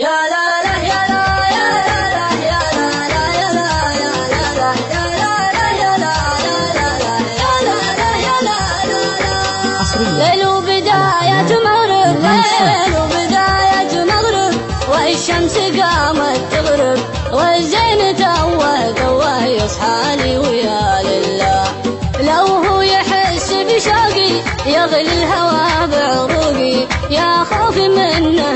يا لا لا يا لا يا لا يا لا يا لا يا لا يا لا يا لا يا لا يا لا ليل وبداية مغرب ليل وبداية مغرب والشمس قامت تغرب والزين توه يصحالي ويا لله لو هو يحس بشوقي يغلي الهوى بعروقي يا خوفي منه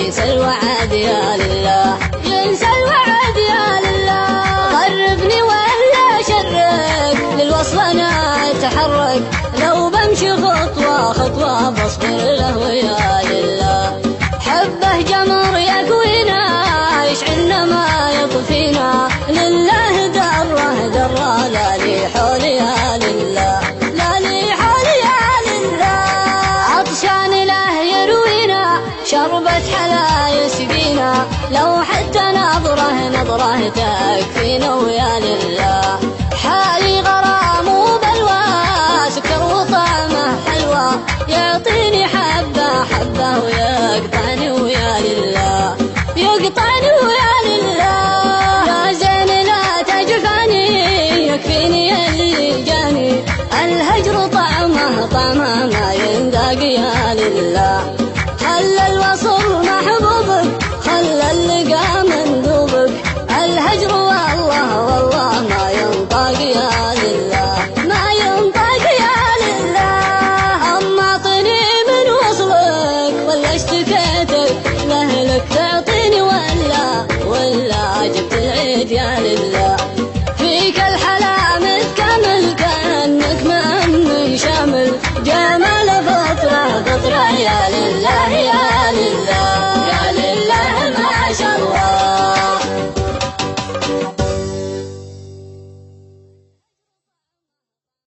ينسى الوعد يا لله ينسى الوعد يا لله قربني ولا شرك للوصل انا اتحرك لو بمشي خطوة خطوة بصبر له ويا لله حبه جمر يكوينا يشعلنا ما يطفينا لله دره لا لي حول يا لله لا لي حول يا لله عطشان له يروينا شربة حلا يسقينا لو حتى نظره تكفينا ويا لله حالي غرام وبلوى سكر وطعمه حلوى يعطيني حبة ويقطعني ويا لله يقطعني ويا لله يا زين لا تجفاني يكفيني اللي جاني الهجر طعمه ما ينداق يا لله